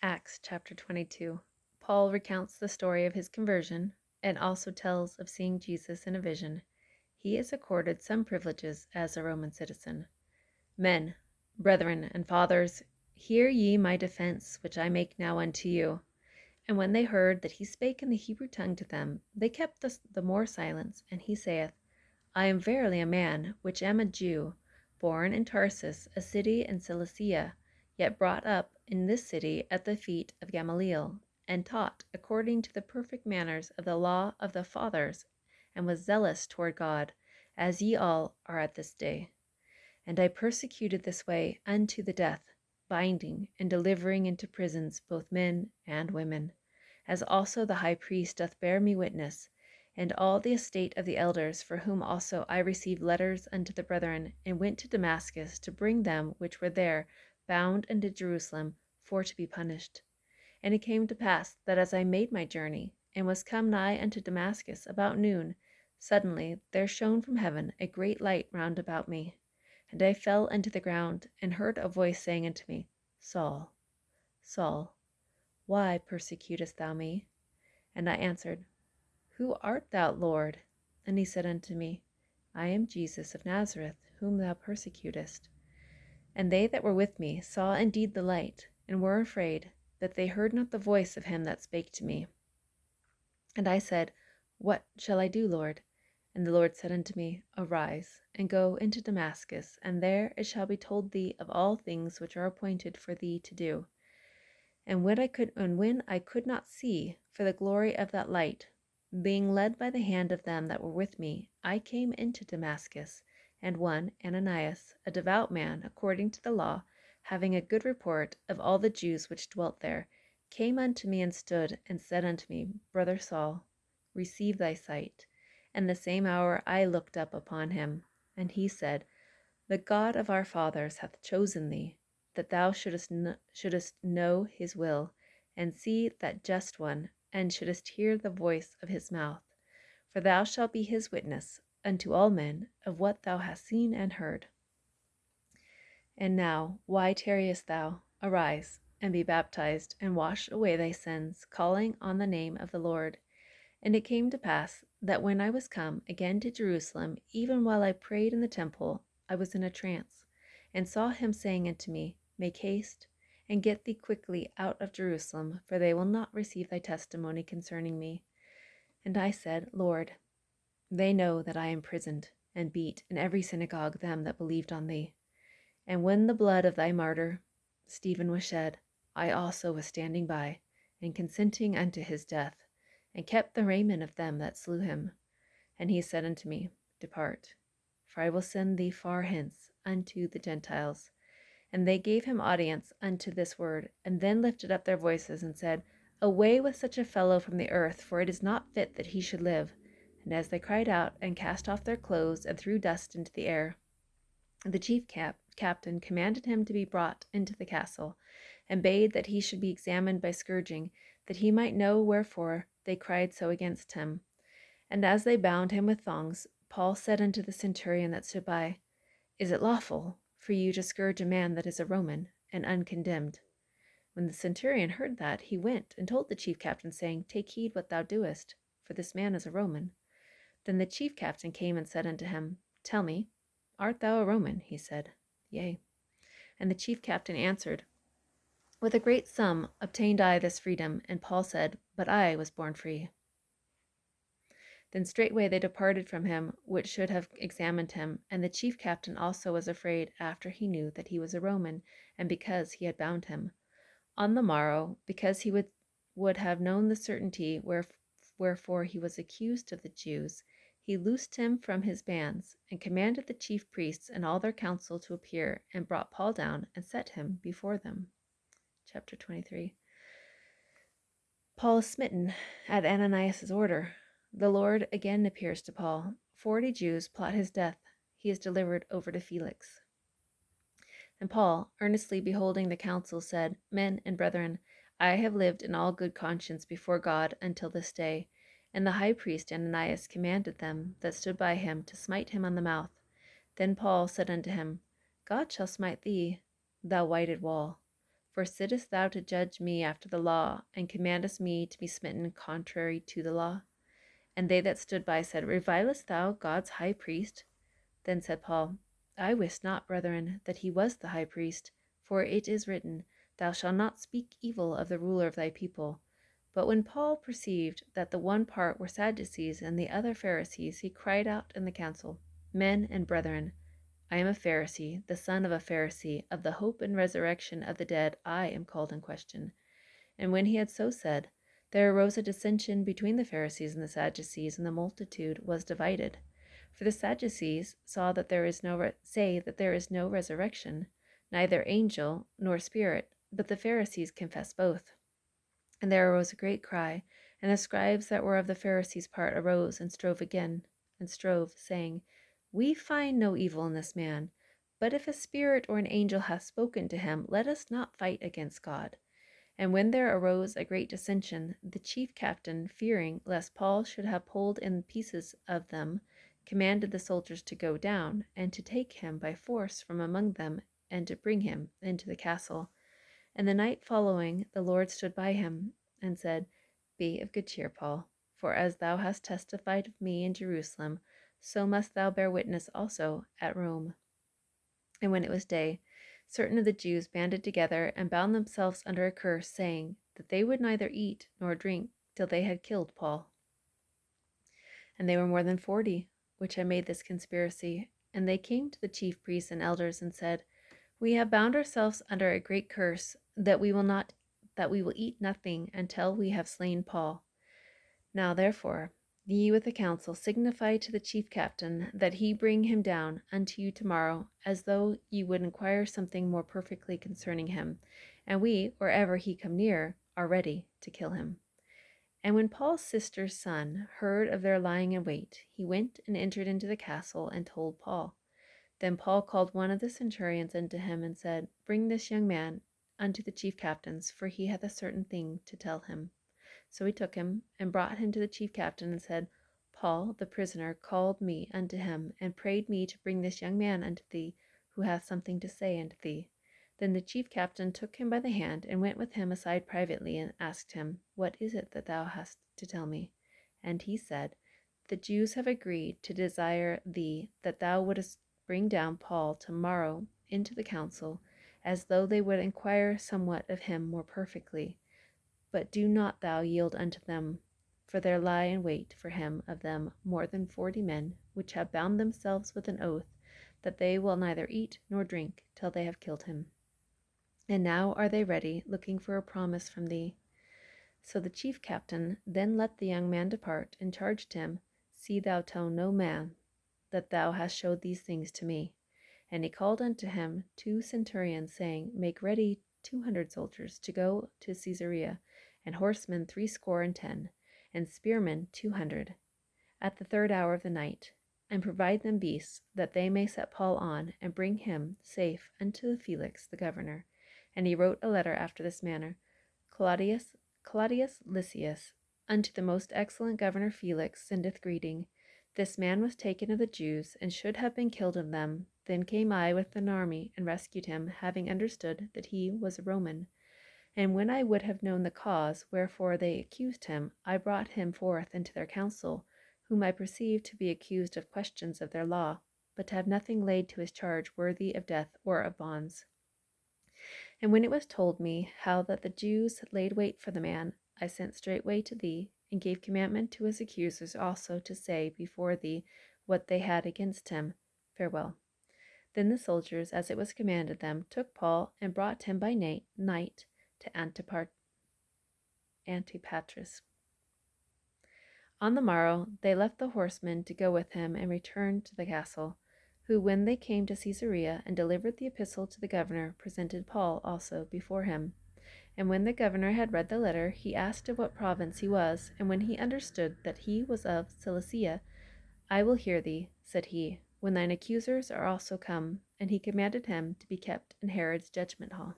Acts chapter 22. Paul recounts the story of his conversion and also tells of seeing Jesus in a vision. He is accorded some privileges as a Roman citizen. Men, brethren, and fathers, hear ye my defense which I make now unto you. And when they heard that he spake in the Hebrew tongue to them, they kept the more silence. And he saith, I am verily a man which am a Jew, born in Tarsus, a city in Cilicia, yet brought up in this city at the feet of Gamaliel, and taught according to the perfect manners of the law of the fathers, and was zealous toward God, as ye all are at this day. And I persecuted this way unto the death, binding and delivering into prisons both men and women, as also the high priest doth bear me witness, and all the estate of the elders, for whom also I received letters unto the brethren, and went to Damascus to bring them which were there bound unto Jerusalem for to be punished. And it came to pass that as I made my journey, and was come nigh unto Damascus about noon, suddenly there shone from heaven a great light round about me. And I fell unto the ground, and heard a voice saying unto me, Saul, Saul, why persecutest thou me? And I answered, Who art thou, Lord? And he said unto me, I am Jesus of Nazareth, whom thou persecutest. And they that were with me saw indeed the light, and were afraid, that they heard not the voice of him that spake to me. And I said, What shall I do, Lord? And the Lord said unto me, Arise, and go into Damascus, and there it shall be told thee of all things which are appointed for thee to do. And when I could not see for the glory of that light, being led by the hand of them that were with me, I came into Damascus, and one, Ananias, a devout man according to the law, having a good report of all the Jews which dwelt there, came unto me and stood, and said unto me, Brother Saul, receive thy sight. And the same hour I looked up upon him. And he said, The God of our fathers hath chosen thee, that thou shouldest know his will, and see that just one, and shouldest hear the voice of his mouth. For thou shalt be his witness unto all men of what thou hast seen and heard. And now, why tarriest thou? Arise, and be baptized, and wash away thy sins, calling on the name of the Lord. And it came to pass that when I was come again to Jerusalem, even while I prayed in the temple, I was in a trance, and saw him saying unto me, Make haste, and get thee quickly out of Jerusalem, for they will not receive thy testimony concerning me. And I said, Lord, they know that I imprisoned and beat in every synagogue them that believed on thee. And when the blood of thy martyr Stephen was shed, I also was standing by, and consenting unto his death, and kept the raiment of them that slew him. And he said unto me, Depart, for I will send thee far hence unto the Gentiles. And they gave him audience unto this word, and then lifted up their voices, and said, Away with such a fellow from the earth, for it is not fit that he should live. And as they cried out, and cast off their clothes, and threw dust into the air, the chief captain commanded him to be brought into the castle, and bade that he should be examined by scourging, that he might know wherefore they cried so against him. And as they bound him with thongs, Paul said unto the centurion that stood by, Is it lawful for you to scourge a man that is a Roman, and uncondemned? When the centurion heard that, he went and told the chief captain, saying, Take heed what thou doest, for this man is a Roman. Then the chief captain came and said unto him, Tell me, art thou a Roman? He said, Yea. And the chief captain answered, With a great sum obtained I this freedom. And Paul said, But I was born free. Then straightway they departed from him, which should have examined him. And the chief captain also was afraid, after he knew that he was a Roman, and because he had bound him. On the morrow, because he would have known the certainty wherefore he was accused of the Jews, he loosed him from his bands, and commanded the chief priests and all their council to appear, and brought Paul down, and set him before them. Chapter 23. Paul is smitten at Ananias' order. The Lord again appears to Paul. 40 Jews plot his death. He is delivered over to Felix. And Paul, earnestly beholding the council, said, Men and brethren, I have lived in all good conscience before God until this day. And the high priest Ananias commanded them that stood by him to smite him on the mouth. Then Paul said unto him, God shall smite thee, thou whited wall. For sittest thou to judge me after the law, and commandest me to be smitten contrary to the law? And they that stood by said, Revilest thou God's high priest? Then said Paul, I wist not, brethren, that he was the high priest, for it is written, Thou shalt not speak evil of the ruler of thy people. But when Paul perceived that the one part were Sadducees and the other Pharisees, he cried out in the council, Men and brethren, I am a Pharisee, the son of a Pharisee. Of the hope and resurrection of the dead I am called in question. And when he had so said, there arose a dissension between the Pharisees and the Sadducees, and the multitude was divided. For the Sadducees say that there is no resurrection, neither angel nor spirit, but the Pharisees confess both. And there arose a great cry, and the scribes that were of the Pharisees' part arose and strove, saying, We find no evil in this man, but if a spirit or an angel hath spoken to him, let us not fight against God. And when there arose a great dissension, the chief captain, fearing lest Paul should have pulled in pieces of them, commanded the soldiers to go down, and to take him by force from among them, and to bring him into the castle. And the night following, the Lord stood by him, and said, Be of good cheer, Paul, for as thou hast testified of me in Jerusalem, so must thou bear witness also at Rome. And when it was day, certain of the Jews banded together and bound themselves under a curse, saying that they would neither eat nor drink till they had killed Paul. And they were more than 40, which had made this conspiracy. And they came to the chief priests and elders and said, We have bound ourselves under a great curse, that we will eat nothing until we have slain Paul. Now therefore, ye with the council signify to the chief captain that he bring him down unto you tomorrow, as though ye would inquire something more perfectly concerning him, and we, or ever he come near, are ready to kill him. And when Paul's sister's son heard of their lying in wait, he went and entered into the castle and told Paul. Then Paul called one of the centurions unto him and said, Bring this young man unto the chief captains, for he hath a certain thing to tell him. So he took him and brought him to the chief captain and said, Paul, the prisoner, called me unto him and prayed me to bring this young man unto thee, who hath something to say unto thee. Then the chief captain took him by the hand and went with him aside privately and asked him, What is it that thou hast to tell me? And he said, The Jews have agreed to desire thee that thou wouldest bring down Paul tomorrow into the council, as though they would inquire somewhat of him more perfectly. But do not thou yield unto them, for there lie in wait for him of them more than 40 men, which have bound themselves with an oath that they will neither eat nor drink till they have killed him. And now are they ready, looking for a promise from thee. So the chief captain then let the young man depart, and charged him, See thou tell no man that thou hast showed these things to me. And he called unto him 2 centurions, saying, Make ready 200 soldiers to go to Caesarea, and horsemen 60, and spearmen 200, at the 3rd hour of the night, and provide them beasts, that they may set Paul on, and bring him safe unto Felix the governor. And he wrote a letter after this manner: Claudius Lysias, unto the most excellent governor Felix, sendeth greeting. This man was taken of the Jews, and should have been killed of them. Then came I with an army, and rescued him, having understood that he was a Roman. And when I would have known the cause wherefore they accused him, I brought him forth into their council, whom I perceived to be accused of questions of their law, but to have nothing laid to his charge worthy of death or of bonds. And when it was told me how that the Jews had laid wait for the man, I sent straightway to thee, and gave commandment to his accusers also to say before thee what they had against him. Farewell. Then the soldiers, as it was commanded them, took Paul and brought him by night to Antipatris. On the morrow they left the horsemen to go with him, and returned to the castle, who, when they came to Caesarea and delivered the epistle to the governor, presented Paul also before him. And when the governor had read the letter, he asked of what province he was, and when he understood that he was of Cilicia, I will hear thee, said he, when thine accusers are also come. And he commanded him to be kept in Herod's judgment hall.